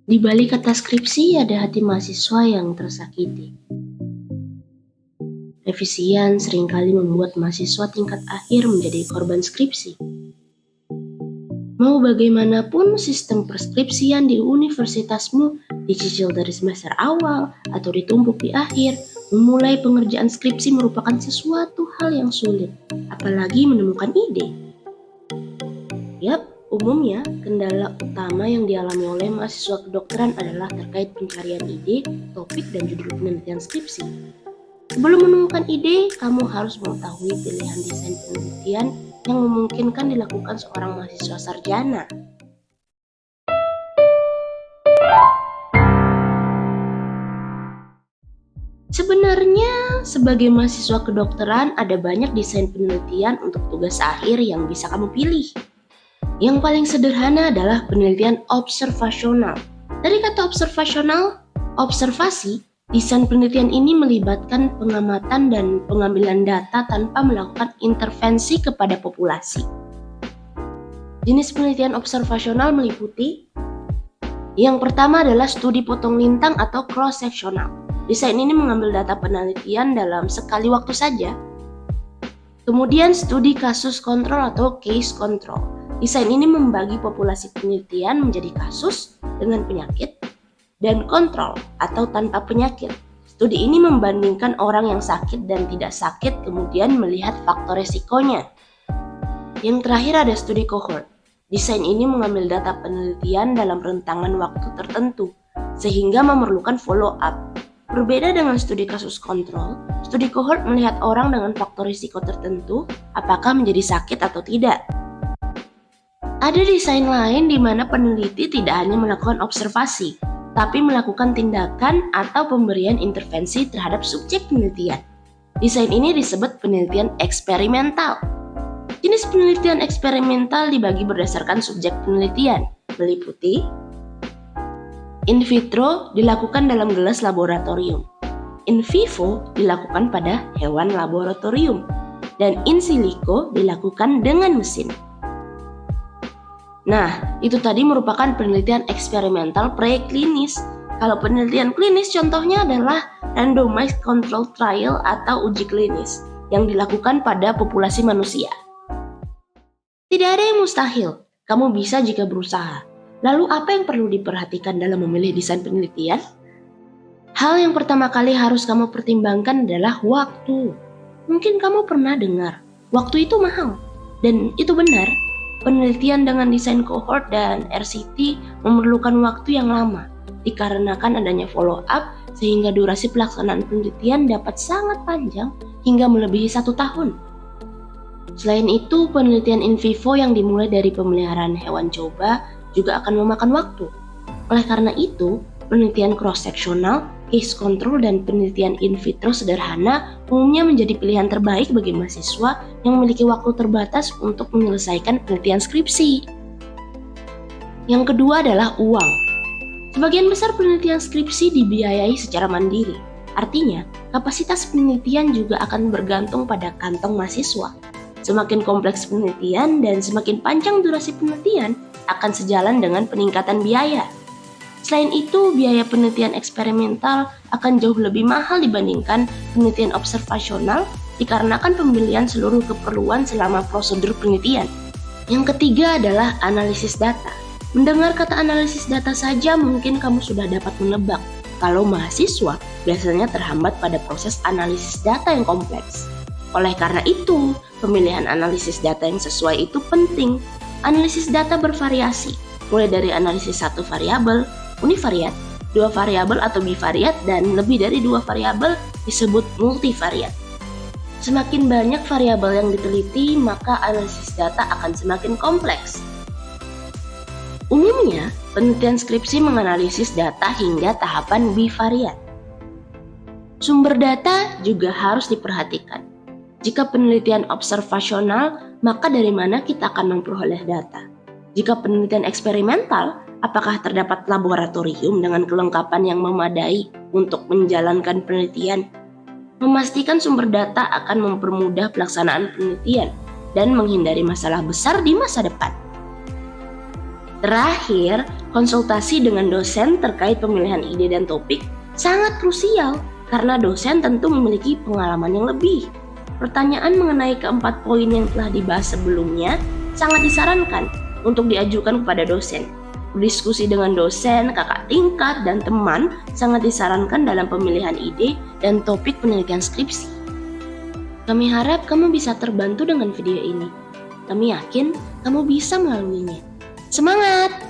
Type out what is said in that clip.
Di balik kata skripsi ada hati mahasiswa yang tersakiti. Revisian seringkali membuat mahasiswa tingkat akhir menjadi korban skripsi. Mau bagaimanapun sistem perskripsian di universitasmu dicicil dari semester awal atau ditumpuk di akhir, memulai pengerjaan skripsi merupakan sesuatu hal yang sulit, apalagi menemukan ide. Yap, umumnya kendala utama yang dialami oleh mahasiswa kedokteran adalah terkait pencarian ide, topik, dan judul penelitian skripsi. Sebelum menemukan ide, kamu harus mengetahui pilihan desain penelitian yang memungkinkan dilakukan seorang mahasiswa sarjana. Sebenarnya, sebagai mahasiswa kedokteran, ada banyak desain penelitian untuk tugas akhir yang bisa kamu pilih. Yang paling sederhana adalah penelitian observasional. Dari kata observasional, observasi, desain penelitian ini melibatkan pengamatan dan pengambilan data tanpa melakukan intervensi kepada populasi. Jenis penelitian observasional meliputi yang pertama adalah studi potong lintang atau cross-sectional. Desain ini mengambil data penelitian dalam sekali waktu saja. Kemudian studi kasus kontrol atau case control. Desain ini membagi populasi penelitian menjadi kasus dengan penyakit dan kontrol atau tanpa penyakit. Studi ini membandingkan orang yang sakit dan tidak sakit, kemudian melihat faktor resikonya. Yang terakhir ada studi cohort. Desain ini mengambil data penelitian dalam rentangan waktu tertentu, sehingga memerlukan follow-up. Berbeda dengan studi kasus kontrol, studi cohort melihat orang dengan faktor risiko tertentu, apakah menjadi sakit atau tidak. Ada desain lain di mana peneliti tidak hanya melakukan observasi, tapi melakukan tindakan atau pemberian intervensi terhadap subjek penelitian. Desain ini disebut penelitian eksperimental. Jenis penelitian eksperimental dibagi berdasarkan subjek penelitian, meliputi in vitro dilakukan dalam gelas laboratorium, in vivo dilakukan pada hewan laboratorium, dan in silico dilakukan dengan mesin. Nah, itu tadi merupakan penelitian eksperimental preklinis. Kalau penelitian klinis contohnya adalah randomized control trial atau uji klinis yang dilakukan pada populasi manusia. Tidak ada yang mustahil, kamu bisa jika berusaha. Lalu apa yang perlu diperhatikan dalam memilih desain penelitian? Hal yang pertama kali harus kamu pertimbangkan adalah waktu. Mungkin kamu pernah dengar, waktu itu mahal. Dan itu benar, penelitian dengan desain cohort dan RCT memerlukan waktu yang lama, dikarenakan adanya follow-up sehingga durasi pelaksanaan penelitian dapat sangat panjang hingga melebihi 1 tahun. Selain itu, penelitian in vivo yang dimulai dari pemeliharaan hewan coba juga akan memakan waktu. Oleh karena itu, penelitian cross-sectional, case control, dan penelitian in vitro sederhana umumnya menjadi pilihan terbaik bagi mahasiswa yang memiliki waktu terbatas untuk menyelesaikan penelitian skripsi. Yang kedua adalah uang. Sebagian besar penelitian skripsi dibiayai secara mandiri. Artinya, kapasitas penelitian juga akan bergantung pada kantong mahasiswa. Semakin kompleks penelitian dan semakin panjang durasi penelitian akan sejalan dengan peningkatan biaya. Selain itu, biaya penelitian eksperimental akan jauh lebih mahal dibandingkan penelitian observasional dikarenakan pembelian seluruh keperluan selama prosedur penelitian. Yang ketiga adalah analisis data. Mendengar kata analisis data saja mungkin kamu sudah dapat menebak kalau mahasiswa biasanya terhambat pada proses analisis data yang kompleks. Oleh karena itu, pemilihan analisis data yang sesuai itu penting. Analisis data bervariasi, mulai dari analisis 1 variabel, univariat, 2 variabel atau bivariat, dan lebih dari 2 variabel disebut multivariat. Semakin banyak variabel yang diteliti, maka analisis data akan semakin kompleks. Umumnya, penelitian skripsi menganalisis data hingga tahapan bivariat. Sumber data juga harus diperhatikan. Jika penelitian observasional, maka dari mana kita akan memperoleh data? Jika penelitian eksperimental, apakah terdapat laboratorium dengan kelengkapan yang memadai untuk menjalankan penelitian? Memastikan sumber data akan mempermudah pelaksanaan penelitian dan menghindari masalah besar di masa depan. Terakhir, Konsultasi dengan dosen terkait pemilihan ide dan topik sangat krusial karena dosen tentu memiliki pengalaman yang lebih. Pertanyaan mengenai keempat poin yang telah dibahas sebelumnya sangat disarankan untuk diajukan kepada dosen. Berdiskusi dengan dosen, kakak tingkat, dan teman sangat disarankan dalam pemilihan ide dan topik penelitian skripsi. Kami harap kamu bisa terbantu dengan video ini. Kami yakin kamu bisa melaluinya. Semangat!